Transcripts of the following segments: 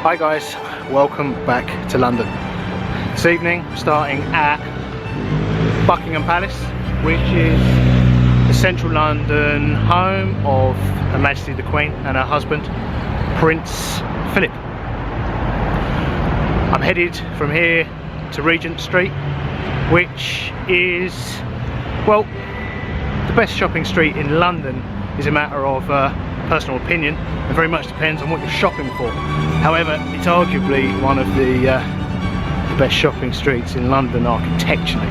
Hi guys, welcome back to London. This evening starting at Buckingham Palace, which is the central London home of Her Majesty the Queen and her husband Prince Philip. I'm headed from here to Regent Street, which is, well, the best shopping street in London. Is a matter of personal opinion. It very much depends on what you're shopping for. However, it's arguably one of the best shopping streets in London architecturally.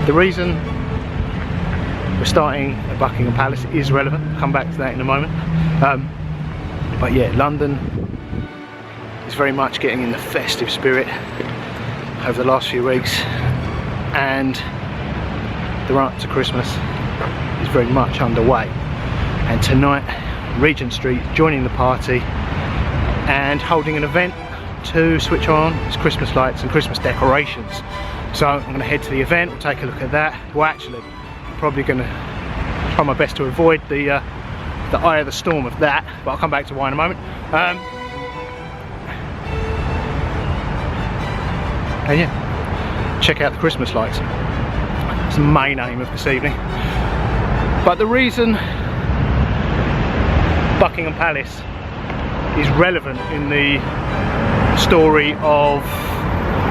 The reason we're starting at Buckingham Palace is relevant. I'll come back to that in a moment. But yeah, London is very much getting in the festive spirit over the last few weeks, and the run up to Christmas is very much underway. And tonight, Regent Street joining the party and holding an event to switch on its Christmas lights and Christmas decorations. So I'm going to head to the event, we'll take a look at that. Well, actually, I'm probably going to try my best to avoid the eye of the storm of that, but I'll come back to why in a moment. And yeah, check out the Christmas lights. It's the main aim of this evening. But the reason Buckingham Palace is relevant in the story of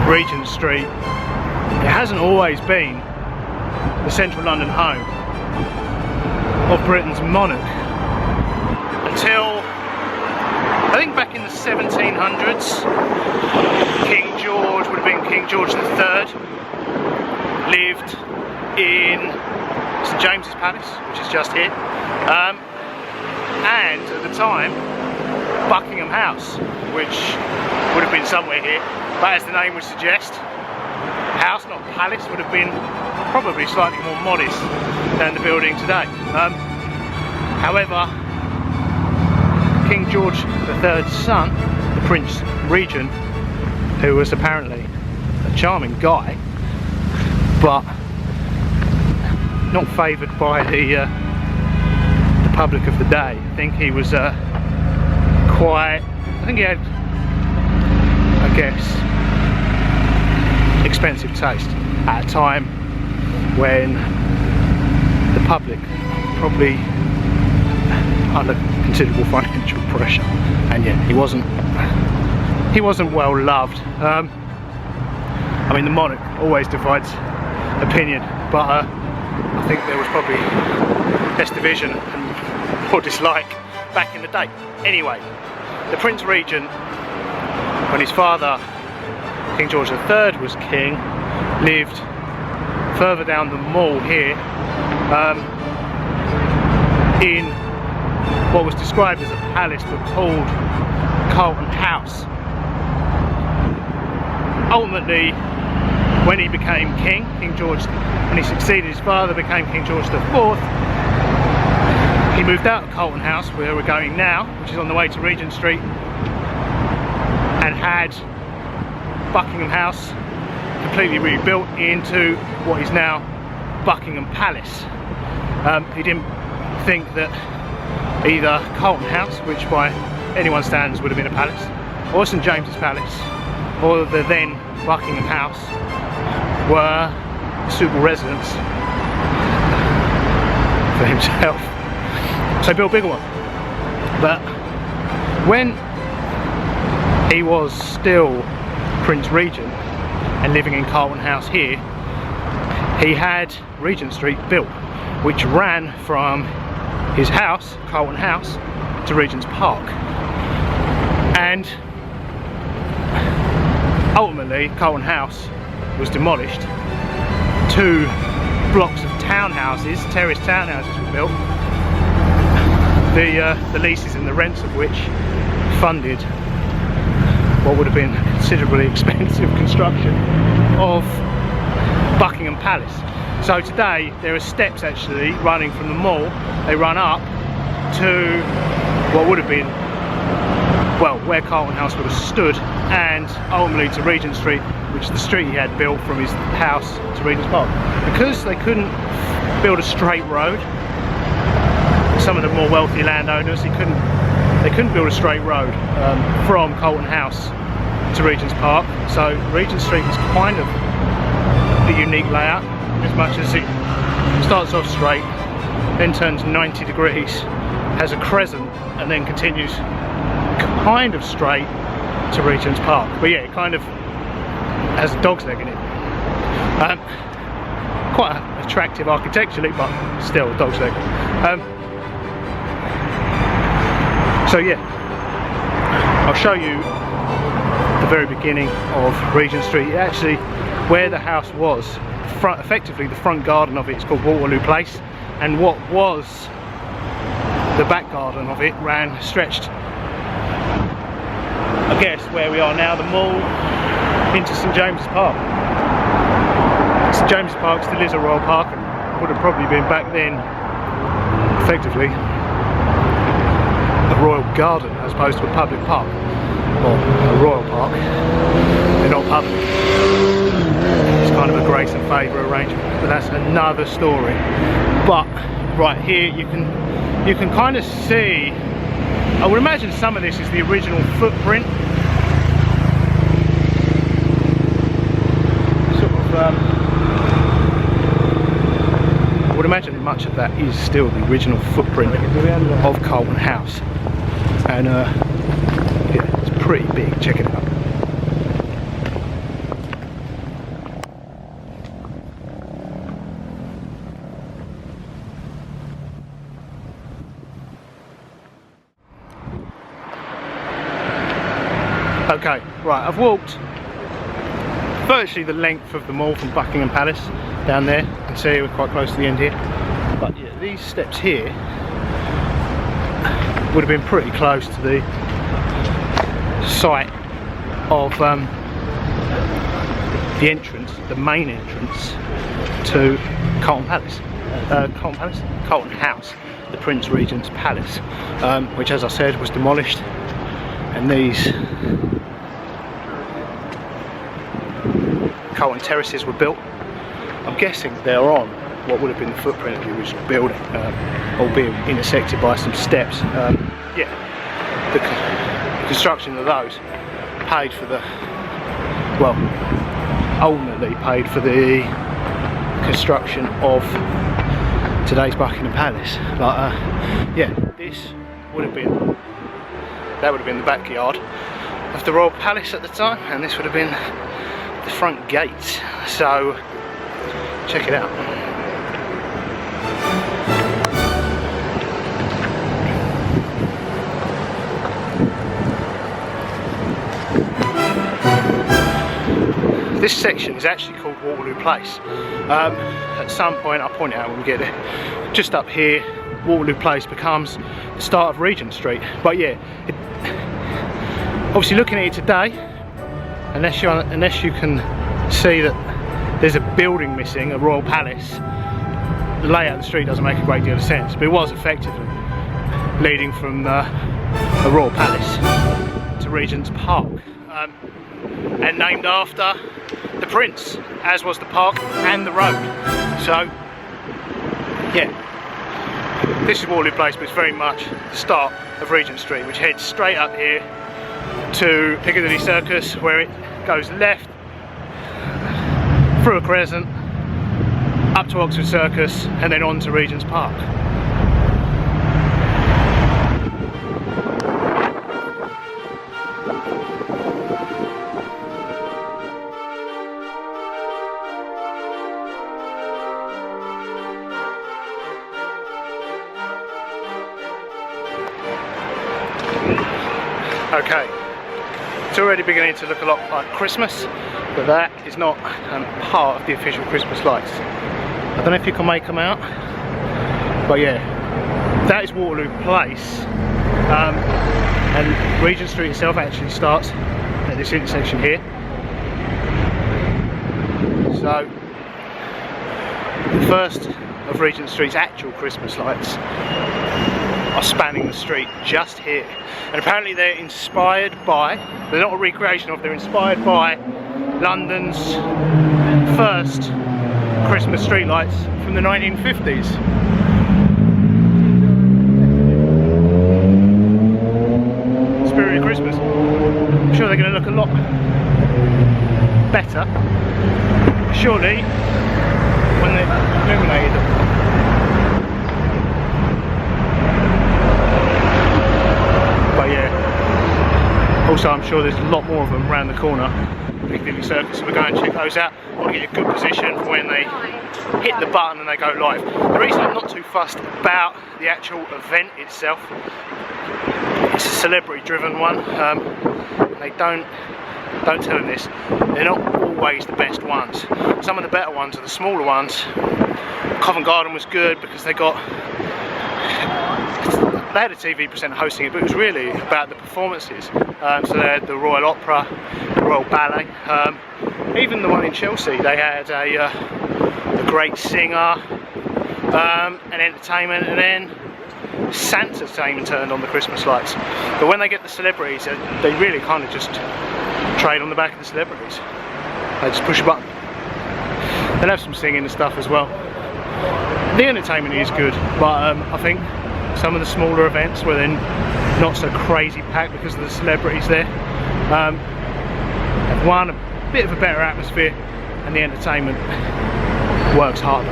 Regent Street, it hasn't always been the central London home of Britain's monarch until I think back in the 1700s. King George would have been King George III, lived in St James's Palace, which is just here, and at the time Buckingham House, which would have been somewhere here, but as the name would suggest, house not palace, would have been probably slightly more modest than the building today. However, King George III's son, the Prince Regent, who was apparently a charming guy, but not favoured by the public of the day. I think he was I think he had, I guess, expensive taste at a time when the public probably under considerable financial pressure, and yeah, he wasn't well loved. I mean, the monarch always divides opinion, but I think there was probably less division and more dislike back in the day. Anyway, the Prince Regent, when his father, King George III, was king, lived further down the mall here, in what was described as a palace but called Carlton House. Ultimately, when he became king, when he succeeded his father, became King George IV, he moved out of Carlton House, where we're going now, which is on the way to Regent Street, and had Buckingham House completely rebuilt into what is now Buckingham Palace. He didn't think that either Carlton House, which by anyone's standards would have been a palace, or St James's Palace, or the then Buckingham House, were suitable residence for himself. So he built a bigger one. But when he was still Prince Regent and living in Carlton House here, he had Regent Street built, which ran from his house, Carlton House, to Regent's Park. And ultimately, Carlton House was demolished. 2 blocks of townhouses, terraced townhouses, were built. The leases and the rents of which funded what would have been considerably expensive construction of Buckingham Palace. So today there are steps actually running from the mall. They run up to what would have been, well, where Carlton House would have stood, and ultimately to Regent Street, which is the street he had built from his house to Regent's Park. Because they couldn't build a straight road, some of the more wealthy landowners, he couldn't they couldn't build a straight road from Colton House to Regent's Park, so Regent Street is kind of a unique layout, as much as it starts off straight, then turns 90 degrees, has a crescent, and then continues kind of straight to Regent's Park. But yeah, it kind of has a dog's leg in it. Quite attractive architecturally, but still a dog's leg. So yeah, I'll show you the very beginning of Regent Street. Actually, where the house was, effectively the front garden of it is called Waterloo Place, and what was the back garden of it stretched, I guess, where we are now, the mall, into St James's Park. St James's Park still is a royal park, and would have probably been back then effectively a royal garden as opposed to a public park, or a royal park. They're not public. It's kind of a grace and favour arrangement, but that's another story. But right here you can kind of see, I would imagine some of this is the original footprint. I would imagine much of that is still the original footprint of Colton House. And yeah, it's pretty big, check it out. Okay, right, I've walked virtually the length of the mall from Buckingham Palace down there. You can see we're quite close to the end here. But yeah, these steps here would have been pretty close to the site of the entrance, the main entrance to Colton Palace. Colton House, the Prince Regent's Palace, which, as I said, was demolished, and these Colton terraces were built. I'm guessing they're on what would have been the footprint of the original building, albeit intersected by some steps. Yeah, the construction of those paid for the, well, ultimately paid for the construction of today's Buckingham Palace. But yeah, this would have been, that would have been the backyard of the Royal Palace at the time, and this would have been the front gate. So check it out. This section is actually called Waterloo Place. At some point, I'll point it out when we get there, just up here, Waterloo Place becomes the start of Regent Street. But yeah, obviously looking at it today, unless you can see that there's a building missing, a royal palace, the layout of the street doesn't make a great deal of sense. But it was effectively leading from the royal palace to Regent's Park, and named after the Prince, as was the park and the road. So yeah, this is Waterloo Place, but it's very much the start of Regent Street, which heads straight up here to Piccadilly Circus, where it goes left through a crescent up to Oxford Circus and then on to Regent's Park. Okay, it's already beginning to look a lot like Christmas, but that is not part of the official Christmas lights. I don't know if you can make them out, but yeah, that is Waterloo Place, and Regent Street itself actually starts at this intersection here. So the first of Regent Street's actual Christmas lights are spanning the street just here, and apparently they're inspired by, they're not a recreation of, they're inspired by London's first Christmas streetlights from the 1950s. surely when they illuminated them. But yeah, also I'm sure there's a lot more of them around the corner, Piccadilly Circus, so we're going to check those out. I want to get a good position for when they hit the button and they go live. The reason I'm not too fussed about the actual event itself, it's a celebrity driven one. They don't tell them this, they're not always the best ones. Some of the better ones are the smaller ones. Covent Garden was good because they had a TV presenter hosting it, but it was really about the performances. So they had the Royal Opera, the Royal Ballet, even the one in Chelsea, they had a great singer, and entertainment, and then Santa's entertainment turned on the Christmas lights. But when they get the celebrities, they really kind of just trade on the back of the celebrities. They just push a button. They'll have some singing and stuff as well. The entertainment is good, but I think some of the smaller events where they're not so crazy packed because of the celebrities there, have a bit of a better atmosphere, and the entertainment works harder.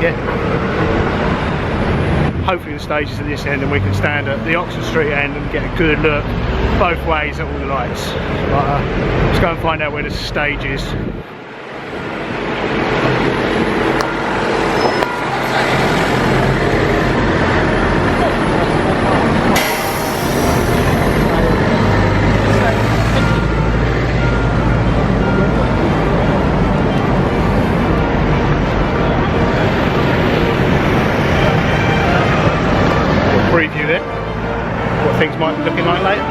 Yeah. Hopefully the stage is at this end and we can stand at the Oxford Street end and get a good look both ways at all the lights. But let's go and find out where the stage is. Preview there, what things might be looking like later.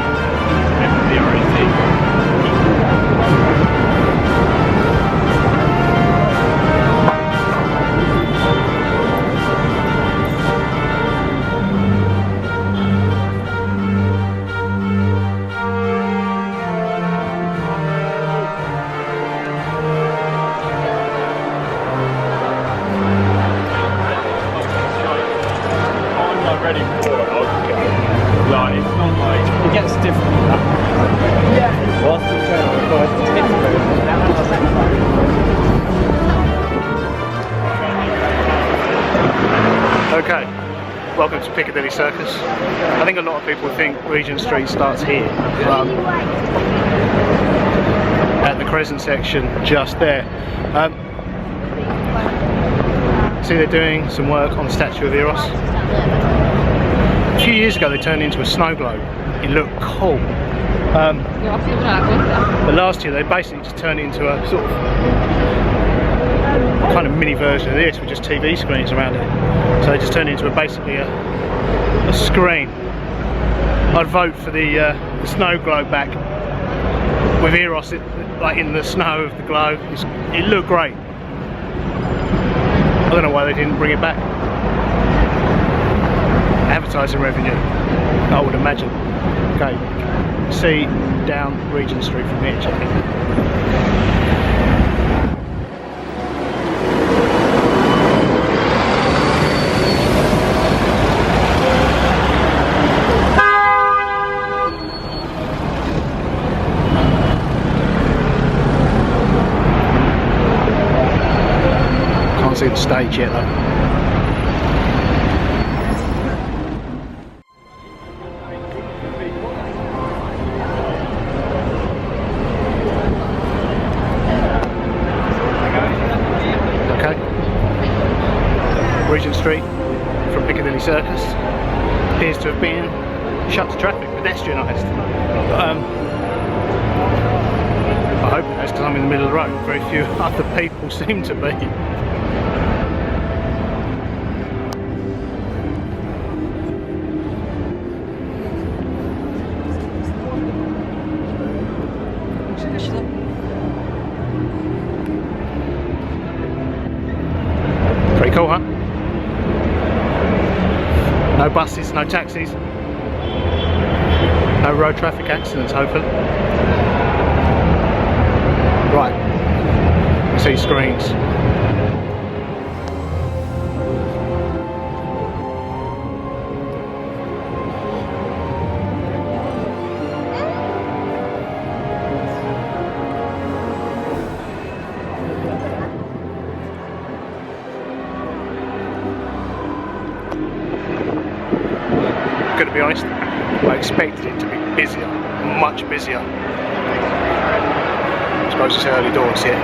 Ready for it, like, it's not like it gets different. Yeah. What's the Okay, welcome to Piccadilly Circus. I think a lot of people think Regent Street starts here, at the Crescent section just there. See, they're doing some work on the statue of Eros. A few years ago they turned it into a snow globe. It looked cool. But last year they basically just turned it into a sort of kind of mini version of this with just TV screens around it. So they just turned it into basically a screen. I'd vote for the snow globe back with Eros like in the snow of the globe. It looked great. I don't know why they didn't bring it back. Advertising revenue, I would imagine. Okay, see down Regent Street from here, check it. Can't see the stage yet though. Regent Street from Piccadilly Circus appears to have been shut to traffic, pedestrianised. I hope that's because I'm in the middle of the road. Very few other people seem to be. Pretty cool, huh? No buses, no taxis, no road traffic accidents, hopefully. Right, I see screens. to be honest. I expected it to be busier, much busier. I suppose it's early doors here.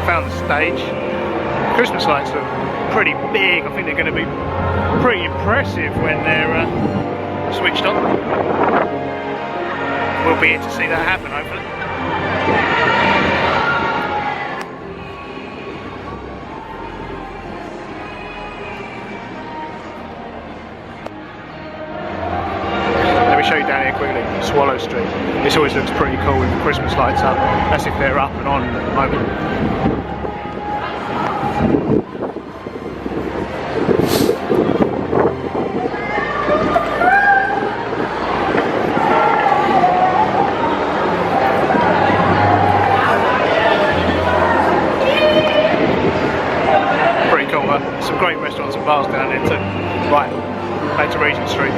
Found the stage. Christmas lights look pretty big. I think they're going to be pretty impressive when they're switched on. We'll be here to see that happen, hopefully. Let me show you down here quickly, Swallow Street. This always looks pretty cool with the Christmas lights up. That's if they're up and on at the moment. Pretty cool, huh? Some great restaurants and bars down there too. Right, back to Regent Street.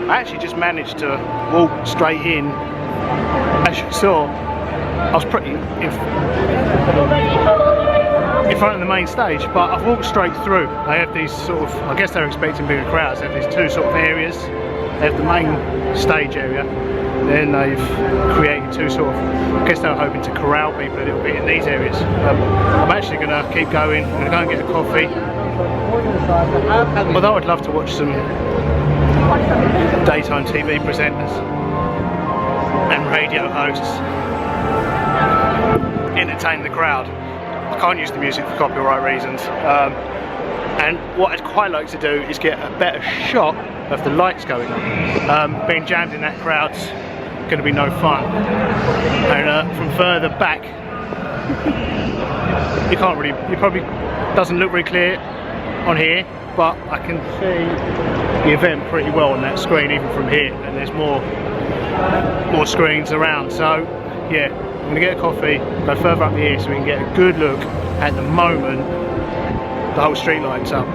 I actually just managed to walk straight in. As you saw, I was pretty in front of the main stage, but I've walked straight through. They have these sort of, I guess they're expecting bigger crowds, they have these two sort of areas. They have the main stage area, then they've created two sort of, I guess they were hoping to corral people a little bit in these areas. I'm actually going to keep going, I'm going to go and get a coffee. Although I'd love to watch some daytime TV presenters and radio hosts entertain the crowd. I can't use the music for copyright reasons, and what I'd quite like to do is get a better shot of the lights going on. Being jammed in that crowd's going to be no fun, and from further back you can't really, it probably doesn't look very clear on here, but I can see the event pretty well on that screen even from here, and there's more screens around. So yeah, I'm going to get a coffee, go further up here so we can get a good look at the moment the whole street lights up.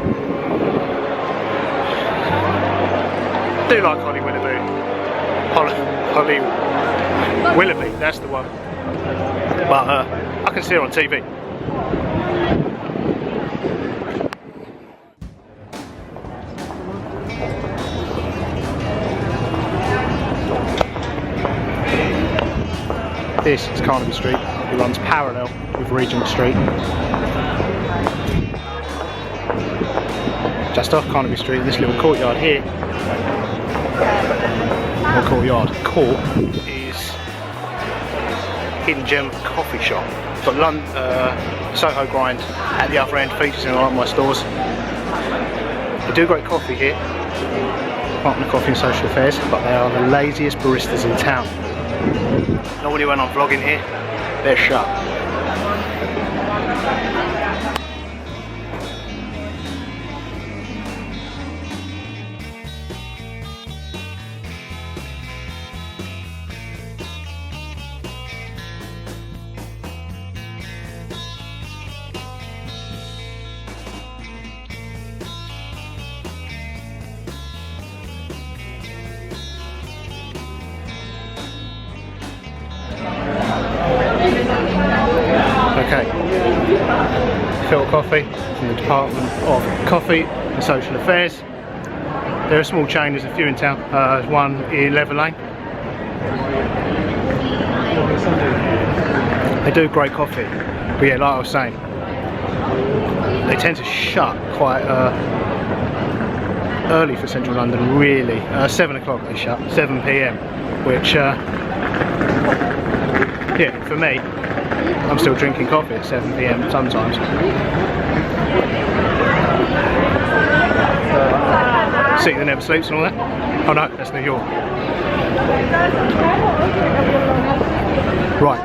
I do like Holly Willoughby. Holly Willoughby, that's the one. But I can see her on TV. This is Carnaby Street. It runs parallel with Regent Street. Just off Carnaby Street, this little courtyard here, or court, is Hidden Gem Coffee Shop. Got Soho Grind at the other end, features in a lot of my stores. They do great coffee here, Department of Coffee and Social Affairs, but they are the laziest baristas in town. Normally when I'm vlogging here, they're shut. Refill Coffee from the Department of Coffee and Social Affairs. They're a small chain, there's a few in town, there's one in Leather Lane. They do great coffee, but yeah, like I was saying, they tend to shut quite early for central London, really. 7 o'clock they shut, 7 PM, which, yeah, for me, I'm still drinking coffee at 7 PM sometimes. City that never sleeps and all that. Oh no, that's New York. Right.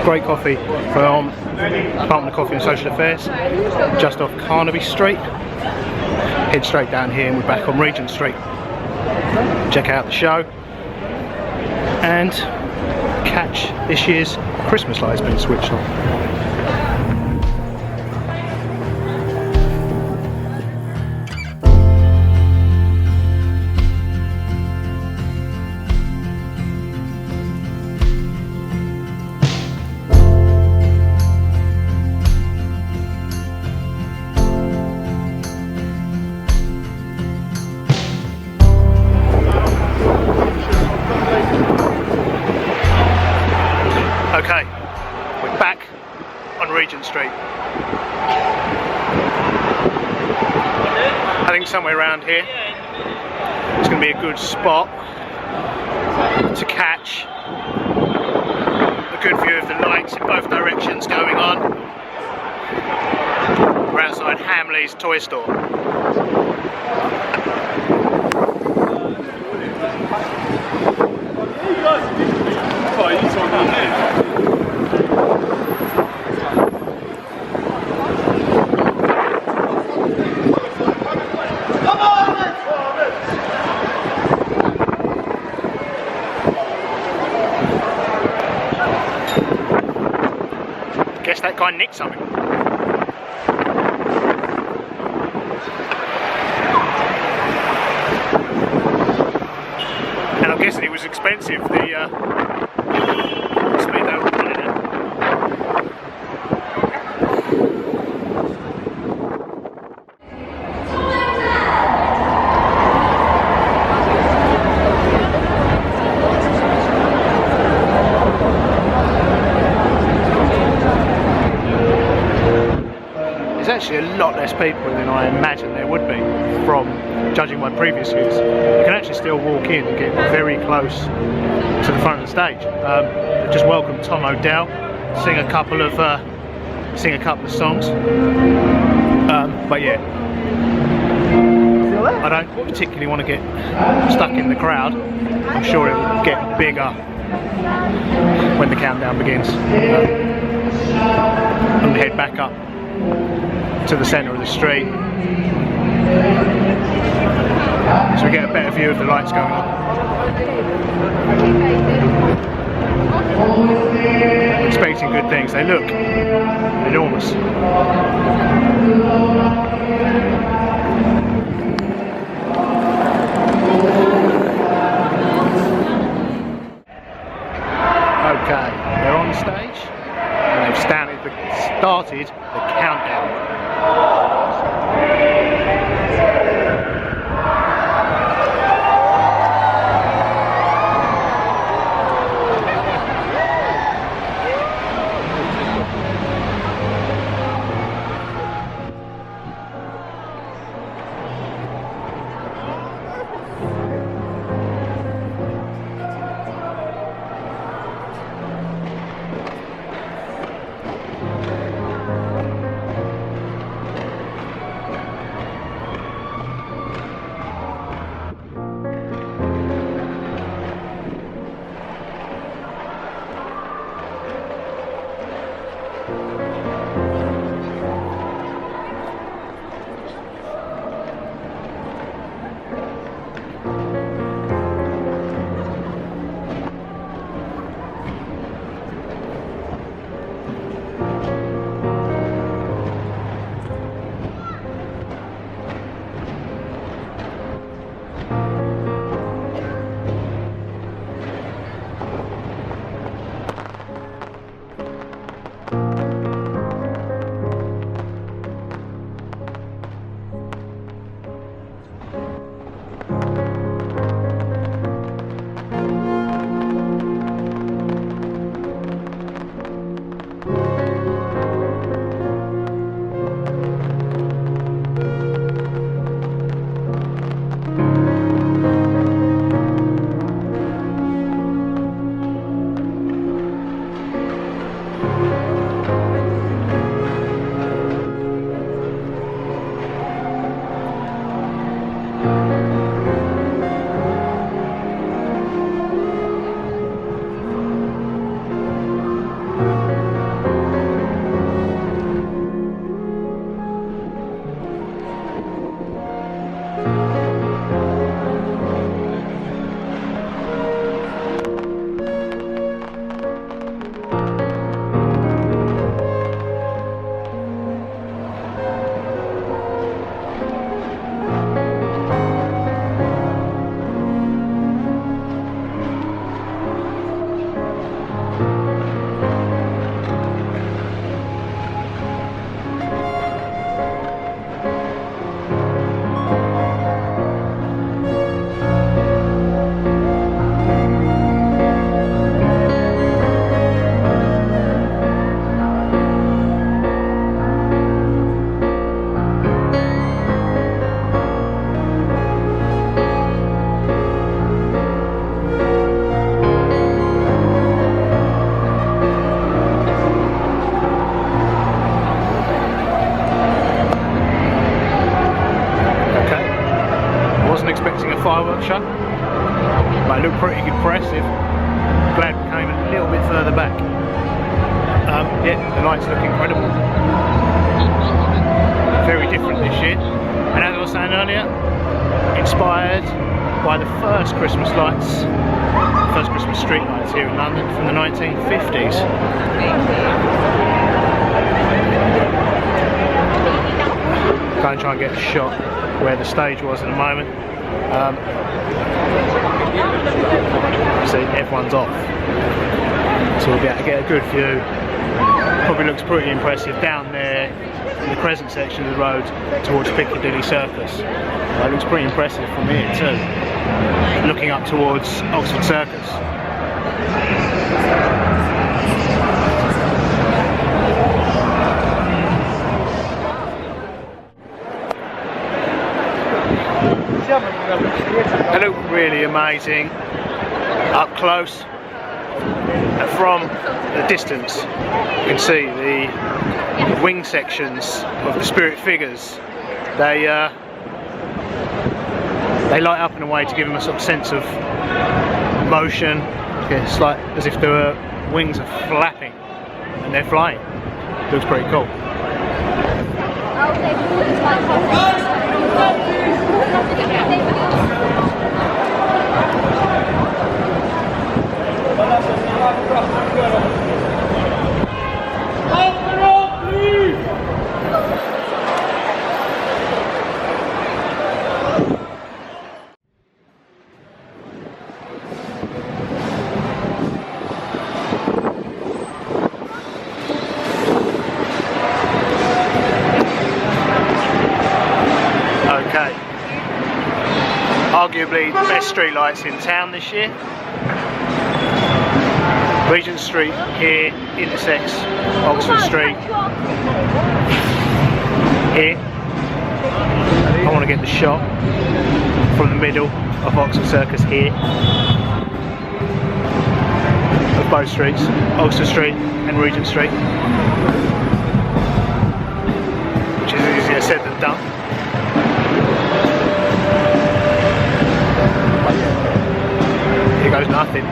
Great coffee from Department of Coffee and Social Affairs, just off Carnaby Street. Head straight down here and we're back on Regent Street. Check out the show and catch this year's Christmas lights being switched on. Okay, we're back on Regent Street. I think somewhere around here it's going to be a good spot to catch a good view of the lights in both directions going on. We're outside Hamley's toy store. Guess that guy nicked something. And I'm guessing it was expensive, the speed they were running at. There's actually a lot less people than I imagined there would be from judging my previous years. You can actually still walk in and get very close to the front of the stage. Just welcome Tom O'Dell, sing a couple of songs. But yeah, I don't particularly want to get stuck in the crowd. I'm sure it will get bigger when the countdown begins. And head back up to the centre of the street so we get a better view of the lights going on. Expecting good things, they look enormous. Okay, they're on stage and they've started the countdown. It looked pretty impressive. Glad we came a little bit further back. Yeah, the lights look incredible. Very different this year. And as I was saying earlier, inspired by the first Christmas lights, first Christmas street lights here in London from the 1950s. Going to try and get a shot where the stage was in a moment. See, everyone's off, so we'll be able to get a good view. Probably looks pretty impressive down there in the Crescent section of the road towards Piccadilly Circus. It looks pretty impressive from here too, looking up towards Oxford Circus. They look really amazing up close. From the distance you can see the wing sections of the spirit figures. They light up in a way to give them a sort of sense of motion. It's like as if their wings are flapping and they're flying. Looks pretty cool. Okay, arguably the best streetlights in town this year. Regent Street here intersects Oxford Street here. I want to get the shot from the middle of Oxford Circus here of both streets, Oxford Street and Regent Street, which is easier said than done. Here goes nothing.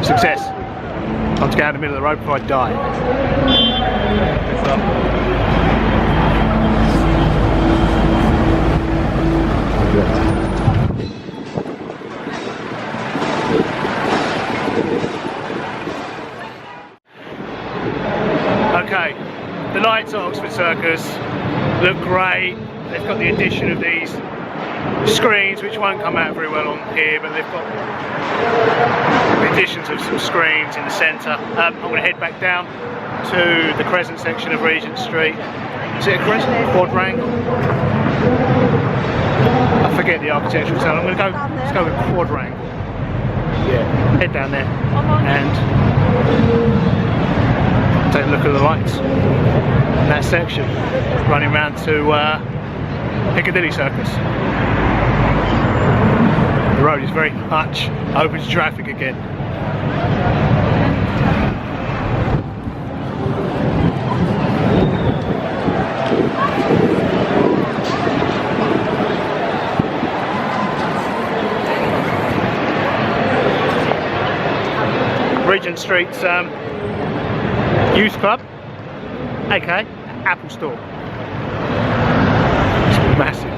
Success. Time to get out of the middle of the road before I die. Okay, the lights at Oxford Circus look great. They've got the addition of these screens which won't come out very well on here, but they've got the additions of some screens in the centre. I'm going to head back down to the Crescent section of Regent Street. Is it a crescent? Quadrangle? I forget the architectural style. I'm going to go, let's go with quadrangle. Yeah, head down there and take a look at the lights in that section, running round to Piccadilly Circus. The road is very much open to traffic again. Regent Street's youth club, aka Apple Store. It's massive.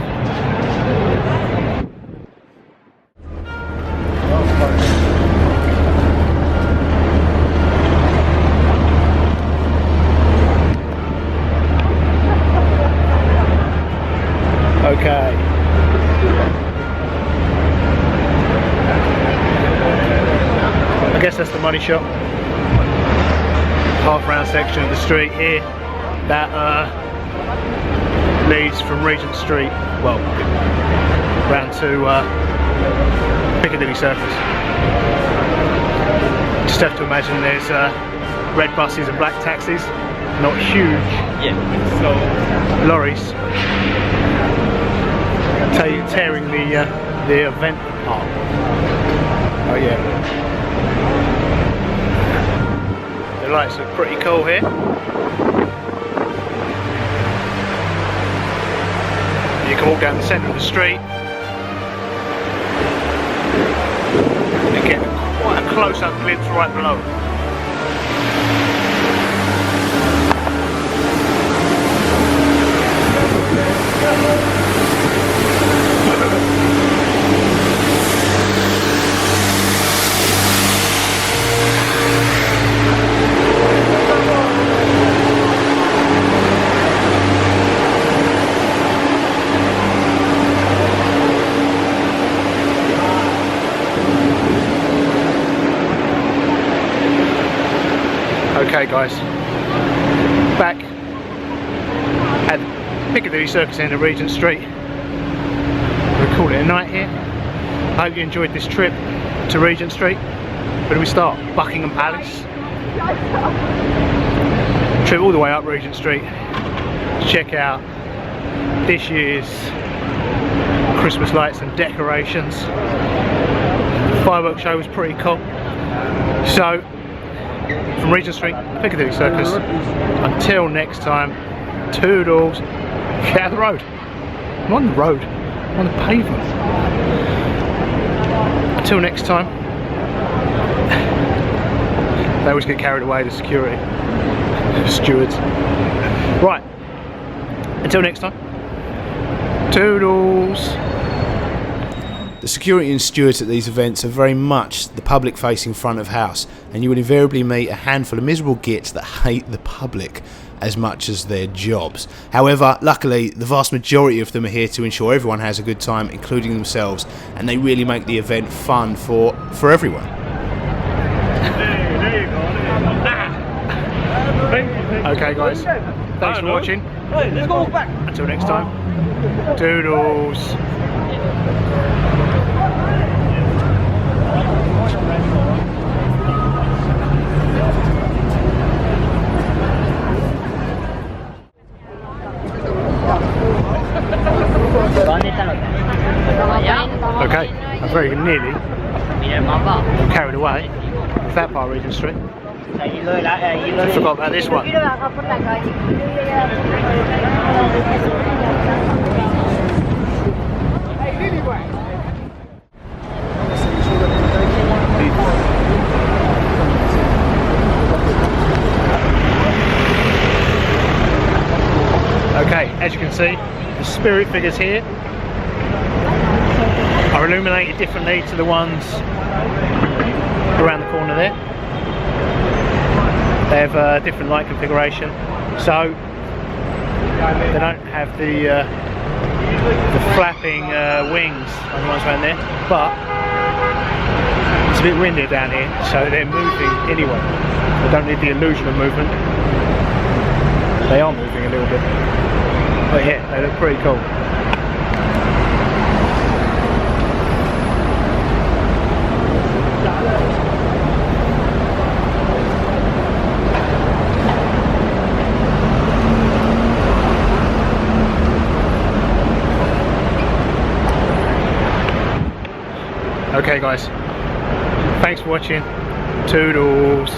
Okay. I guess that's the money shot. Half round section of the street here that leads from Regent Street, well, round to Piccadilly Circus. Just have to imagine there's red buses and black taxis, not huge lorries tearing the event apart. Oh yeah. The lights look pretty cool here. You can walk down the centre of the street and get quite a close-up glimpse right below. Okay guys, back at Piccadilly Circus in the Regent Street. We'll call it a night here. I hope you enjoyed this trip to Regent Street. Where do we start? Buckingham Palace. Trip all the way up Regent Street to check out this year's Christmas lights and decorations. The fireworks show was pretty cool. So, from Regent Street, Piccadilly Circus, until next time, toodles. Get out of the road. I'm on the road, I'm on the pavement. Until next time. They always get carried away, the security stewards. Right, until next time, toodles. The security and stewards at these events are very much the public facing front of house, and you will invariably meet a handful of miserable gits that hate the public as much as their jobs. However, luckily the vast majority of them are here to ensure everyone has a good time, including themselves, and they really make the event fun for everyone. Okay guys, thanks for watching. Let's go back. Until next time, toodles. Okay, I'm very nearly carried away with that part of Regent Street. I forgot about this one. Okay, as you can see, the spirit figures here are illuminated differently to the ones around the corner there. They have a different light configuration, so they don't have the flapping wings on the ones around there, but it's a bit windy down here, so they're moving anyway. They don't need the illusion of movement. They are moving a little bit, but yeah, they look pretty cool. Okay guys, thanks for watching, toodles.